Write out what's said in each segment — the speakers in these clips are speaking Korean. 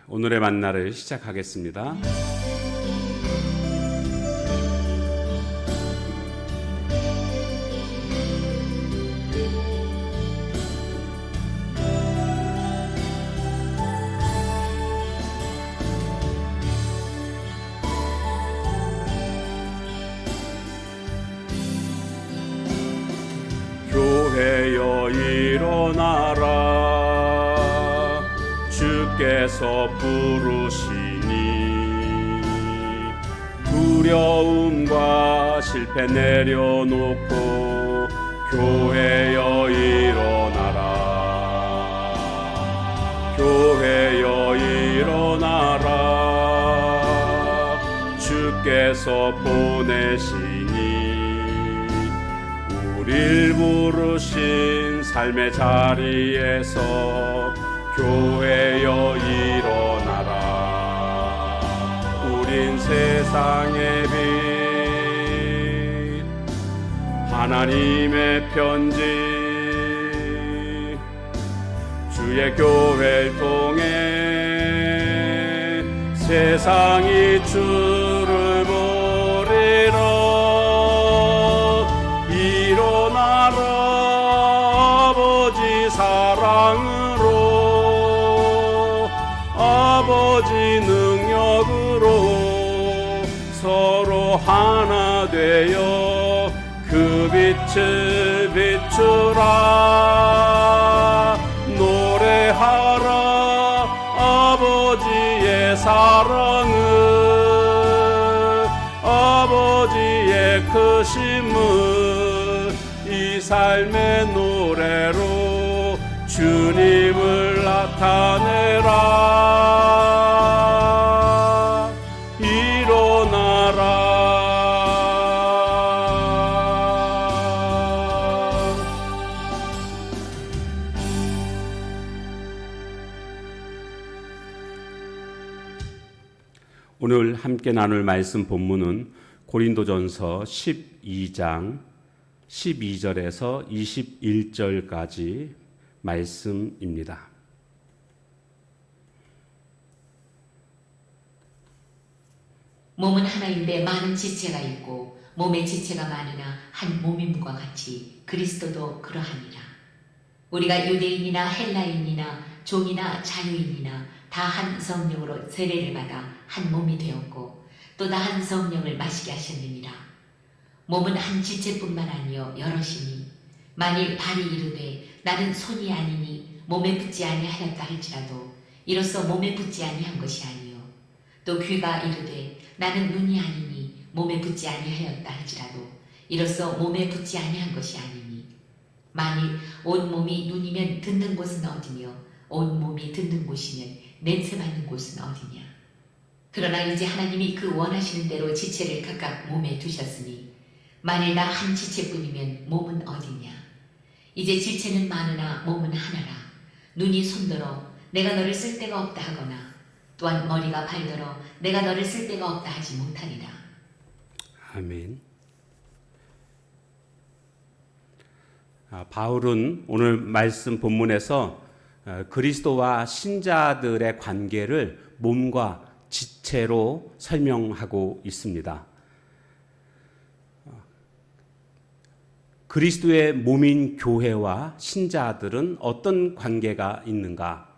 오늘의 만나를 시작하겠습니다. 교회여 일어나라, 주께서 부르시니 두려움과 실패 내려놓고 교회여 일어나라, 교회여 일어나라, 주께서 보내시니 우릴 부르신 삶의 자리에서 교회여 일어나라. 우린 세상의 빛, 하나님의 편지, 주의 교회를 통해 세상이 주를 보리라. 일어나라, 아버지 사랑으로, 아버지 능력으로 서로 하나 되어 그 빛을 비추라. 노래하라, 아버지의 사랑을, 아버지의 크심을 이 삶의 노래로 주님을 나타내라. 일어나라. 오늘 함께 나눌 말씀 본문은 고린도전서 12장 12절에서 21절까지 말씀입니다. 몸은 하나인데 많은 지체가 있고 몸의 지체가 많으나 한 몸임과 같이 그리스도도 그러하니라. 우리가 유대인이나 헬라인이나 종이나 자유인이나 다 한 성령으로 세례를 받아 한 몸이 되었고 또 다 한 성령을 마시게 하셨느니라. 몸은 한 지체뿐만 아니요 여럿이니 만일 발이 이르되 나는 손이 아니니 몸에 붙지 아니하였다 할지라도 이로써 몸에 붙지 아니한 것이 아니요 또 귀가 이르되 나는 눈이 아니니 몸에 붙지 아니하였다 할지라도 이로써 몸에 붙지 아니한 것이 아니니 만일 온 몸이 눈이면 듣는 곳은 어디며 온 몸이 듣는 곳이면 냄새 맡는 곳은 어디냐. 그러나 이제 하나님이 그 원하시는 대로 지체를 각각 몸에 두셨으니 만일 나 한 지체뿐이면 몸은 어디냐. 이제 지체는 많으나 몸은 하나라. 눈이 손들어 내가 너를 쓸 데가 없다 하거나 또한 머리가 발들어 내가 너를 쓸 데가 없다 하지 못하리라. 아멘. 바울은 오늘 말씀 본문에서 그리스도와 신자들의 관계를 몸과 지체로 설명하고 있습니다. 그리스도의 몸인 교회와 신자들은 어떤 관계가 있는가?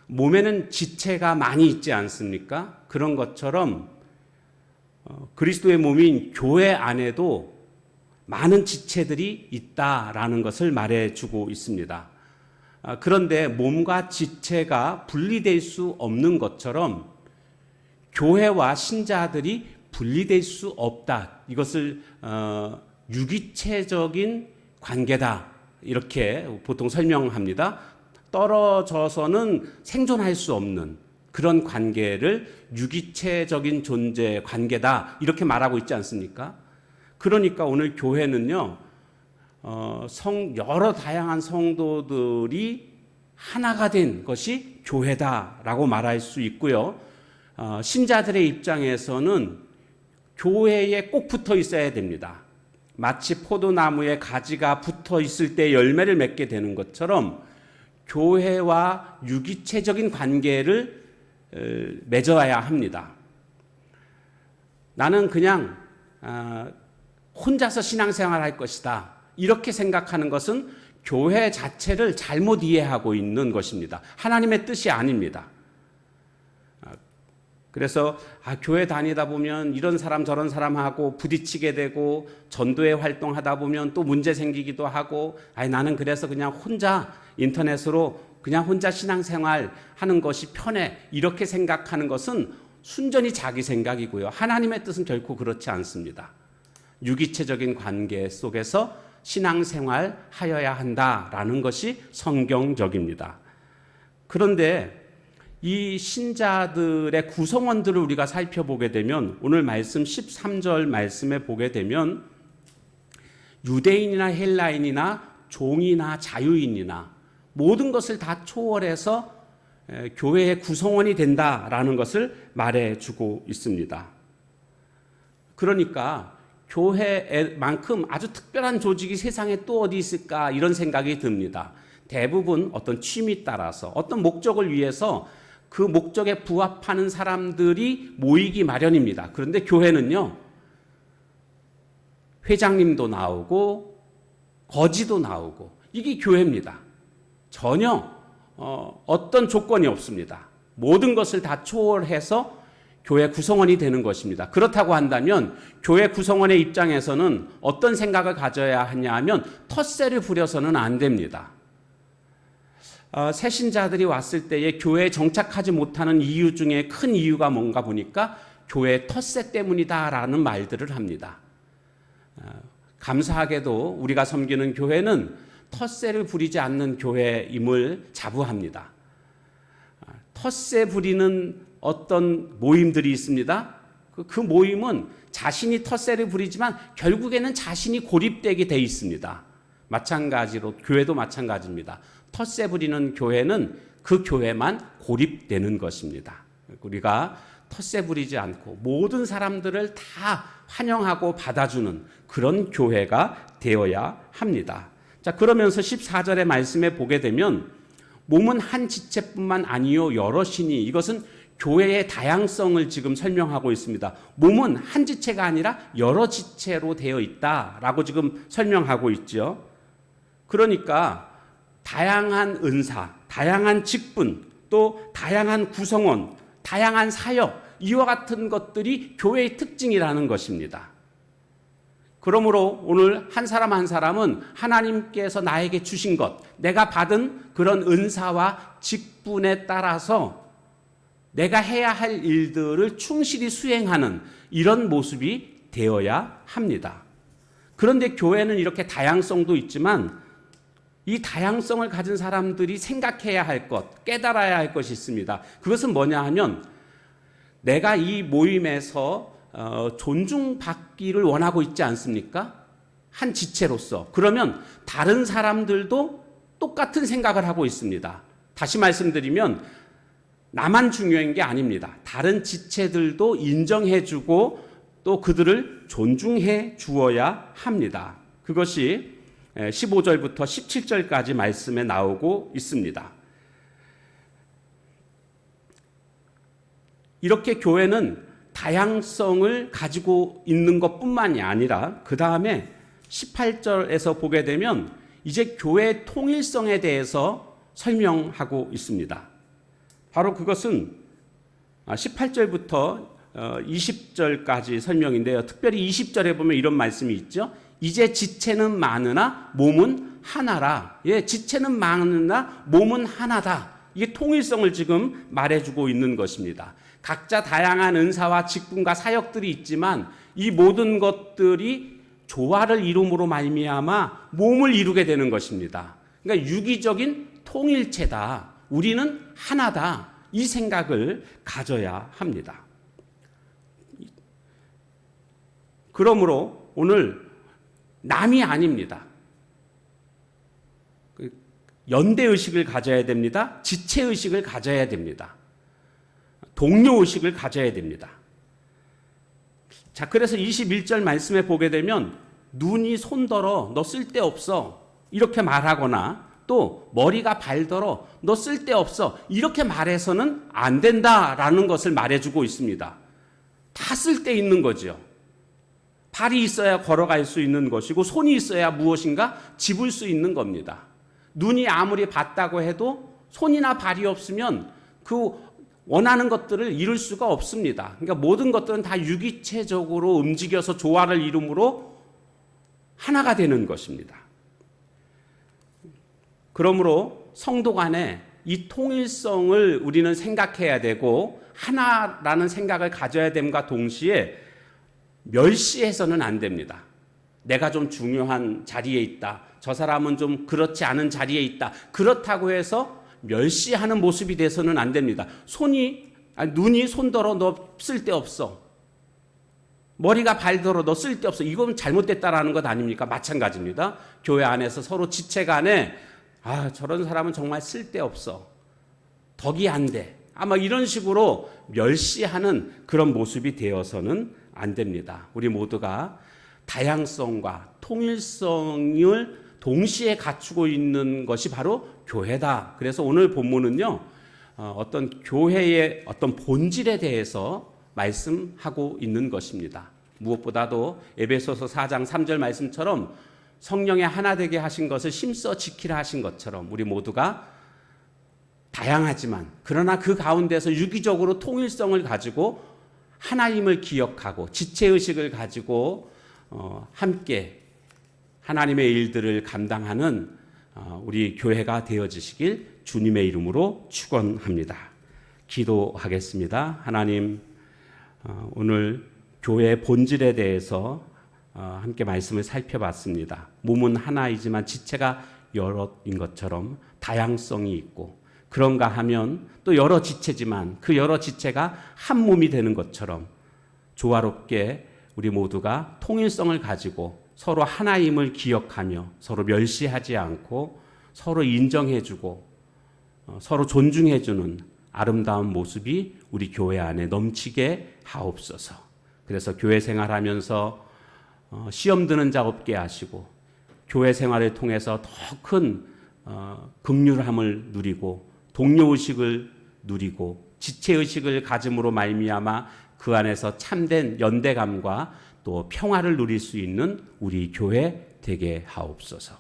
몸에는 지체가 많이 있지 않습니까? 그런 것처럼 그리스도의 몸인 교회 안에도 많은 지체들이 있다라는 것을 말해주고 있습니다. 그런데 몸과 지체가 분리될 수 없는 것처럼 교회와 신자들이 분리될 수 없다. 이것을 유기체적인 관계다. 이렇게 보통 설명합니다. 떨어져서는 생존할 수 없는 그런 관계를 유기체적인 존재 관계다. 이렇게 말하고 있지 않습니까? 그러니까 오늘 교회는요, 여러 다양한 성도들이 하나가 된 것이 교회다라고 말할 수 있고요. 신자들의 입장에서는 교회에 꼭 붙어 있어야 됩니다. 마치 포도나무에 가지가 붙어 있을 때 열매를 맺게 되는 것처럼 교회와 유기체적인 관계를 맺어야 합니다. 나는 그냥 혼자서 신앙생활 할 것이다. 이렇게 생각하는 것은 교회 자체를 잘못 이해하고 있는 것입니다. 하나님의 뜻이 아닙니다. 그래서 교회 다니다 보면 이런 사람 저런 사람하고 부딪히게 되고 전도회 활동하다 보면 또 문제 생기기도 하고 나는 그래서 그냥 혼자 인터넷으로 그냥 혼자 신앙생활 하는 것이 편해 이렇게 생각하는 것은 순전히 자기 생각이고요. 하나님의 뜻은 결코 그렇지 않습니다. 유기체적인 관계 속에서 신앙생활 하여야 한다라는 것이 성경적입니다. 그런데 이 신자들의 구성원들을 우리가 살펴보게 되면 오늘 말씀 13절 말씀에 보게 되면 유대인이나 헬라인이나 종이나 자유인이나 모든 것을 다 초월해서 교회의 구성원이 된다라는 것을 말해주고 있습니다. 그러니까 교회만큼 아주 특별한 조직이 세상에 또 어디 있을까 이런 생각이 듭니다. 대부분 어떤 취미 따라서 어떤 목적을 위해서 그 목적에 부합하는 사람들이 모이기 마련입니다. 그런데 교회는요, 회장님도 나오고 거지도 나오고 이게 교회입니다. 전혀 어떤 조건이 없습니다. 모든 것을 다 초월해서 교회 구성원이 되는 것입니다. 그렇다고 한다면 교회 구성원의 입장에서는 어떤 생각을 가져야 하냐 하면 텃세를 부려서는 안 됩니다. 새 신자들이 왔을 때에 교회에 정착하지 못하는 이유 중에 큰 이유가 뭔가 보니까 교회 텃세 때문이다라는 말들을 합니다. 감사하게도 우리가 섬기는 교회는 텃세를 부리지 않는 교회임을 자부합니다. 텃세 부리는 어떤 모임들이 있습니다. 그 모임은 자신이 텃세를 부리지만 결국에는 자신이 고립되게 돼 있습니다. 마찬가지로 교회도 마찬가지입니다. 텃세 부리는 교회는 그 교회만 고립되는 것입니다. 우리가 텃세 부리지 않고 모든 사람들을 다 환영하고 받아주는 그런 교회가 되어야 합니다. 자, 그러면서 14절의 말씀에 보게 되면 몸은 한 지체뿐만 아니요 여럿이니 이것은 교회의 다양성을 지금 설명하고 있습니다. 몸은 한 지체가 아니라 여러 지체로 되어 있다라고 지금 설명하고 있죠. 그러니까 다양한 은사, 다양한 직분, 또 다양한 구성원, 다양한 사역 이와 같은 것들이 교회의 특징이라는 것입니다. 그러므로 오늘 한 사람 한 사람은 하나님께서 나에게 주신 것, 내가 받은 그런 은사와 직분에 따라서 내가 해야 할 일들을 충실히 수행하는 이런 모습이 되어야 합니다. 그런데 교회는 이렇게 다양성도 있지만 이 다양성을 가진 사람들이 생각해야 할 것, 깨달아야 할 것이 있습니다. 그것은 뭐냐 하면 내가 이 모임에서 존중받기를 원하고 있지 않습니까? 한 지체로서. 그러면 다른 사람들도 똑같은 생각을 하고 있습니다. 다시 말씀드리면 나만 중요한 게 아닙니다. 다른 지체들도 인정해주고 또 그들을 존중해 주어야 합니다. 그것이 15절부터 17절까지 말씀에 나오고 있습니다. 이렇게 교회는 다양성을 가지고 있는 것뿐만이 아니라 그 다음에 18절에서 보게 되면 이제 교회의 통일성에 대해서 설명하고 있습니다. 바로 그것은 18절부터 20절까지 설명인데요. 특별히 20절에 보면 이런 말씀이 있죠. 이제 지체는 많으나 몸은 하나라. 예, 지체는 많으나 몸은 하나다. 이게 통일성을 지금 말해주고 있는 것입니다. 각자 다양한 은사와 직분과 사역들이 있지만 이 모든 것들이 조화를 이룸으로 말미암아 몸을 이루게 되는 것입니다. 그러니까 유기적인 통일체다. 우리는 하나다. 이 생각을 가져야 합니다. 그러므로 오늘 남이 아닙니다. 연대의식을 가져야 됩니다. 지체의식을 가져야 됩니다. 동료의식을 가져야 됩니다. 자, 그래서 21절 말씀에 보게 되면 눈이 손더러 너 쓸데없어 이렇게 말하거나 또 머리가 발더러 너 쓸데없어 이렇게 말해서는 안 된다라는 것을 말해주고 있습니다. 다 쓸데있는 거죠. 발이 있어야 걸어갈 수 있는 것이고 손이 있어야 무엇인가 집을 수 있는 겁니다. 눈이 아무리 봤다고 해도 손이나 발이 없으면 그 원하는 것들을 이룰 수가 없습니다. 그러니까 모든 것들은 다 유기체적으로 움직여서 조화를 이룸으로 하나가 되는 것입니다. 그러므로 성도 간에 이 통일성을 우리는 생각해야 되고 하나라는 생각을 가져야 됨과 동시에 멸시해서는 안 됩니다. 내가 좀 중요한 자리에 있다. 저 사람은 좀 그렇지 않은 자리에 있다. 그렇다고 해서 멸시하는 모습이 돼서는 안 됩니다. 눈이 손더러 너 쓸데없어. 머리가 발더러 너 쓸데없어. 이건 잘못됐다라는 것 아닙니까? 마찬가지입니다. 교회 안에서 서로 지체 간에 저런 사람은 정말 쓸데없어. 덕이 안 돼. 아마 이런 식으로 멸시하는 그런 모습이 되어서는 안 됩니다. 우리 모두가 다양성과 통일성을 동시에 갖추고 있는 것이 바로 교회다. 그래서 오늘 본문은요, 어떤 교회의 어떤 본질에 대해서 말씀하고 있는 것입니다. 무엇보다도 에베소서 4장 3절 말씀처럼 성령에 하나 되게 하신 것을 힘써 지키라 하신 것처럼 우리 모두가 다양하지만 그러나 그 가운데서 유기적으로 통일성을 가지고 하나님을 기억하고 지체의식을 가지고 함께 하나님의 일들을 감당하는 우리 교회가 되어지시길 주님의 이름으로 축원합니다. 기도하겠습니다. 하나님, 오늘 교회의 본질에 대해서 함께 말씀을 살펴봤습니다. 몸은 하나이지만 지체가 여럿인 것처럼 다양성이 있고 그런가 하면 또 여러 지체지만 그 여러 지체가 한 몸이 되는 것처럼 조화롭게 우리 모두가 통일성을 가지고 서로 하나임을 기억하며 서로 멸시하지 않고 서로 인정해주고 서로 존중해주는 아름다운 모습이 우리 교회 안에 넘치게 하옵소서. 그래서 교회 생활하면서 시험 드는 자 없게 하시고 교회 생활을 통해서 더 큰 긍휼함을 누리고 동료의식을 누리고 지체의식을 가짐으로 말미암아 그 안에서 참된 연대감과 또 평화를 누릴 수 있는 우리 교회 되게 하옵소서.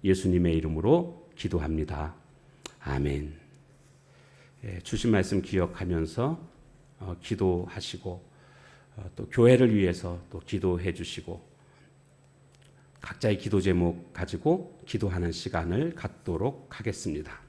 예수님의 이름으로 기도합니다. 아멘. 주신 말씀 기억하면서 기도하시고 또 교회를 위해서 또 기도해 주시고 각자의 기도 제목 가지고 기도하는 시간을 갖도록 하겠습니다.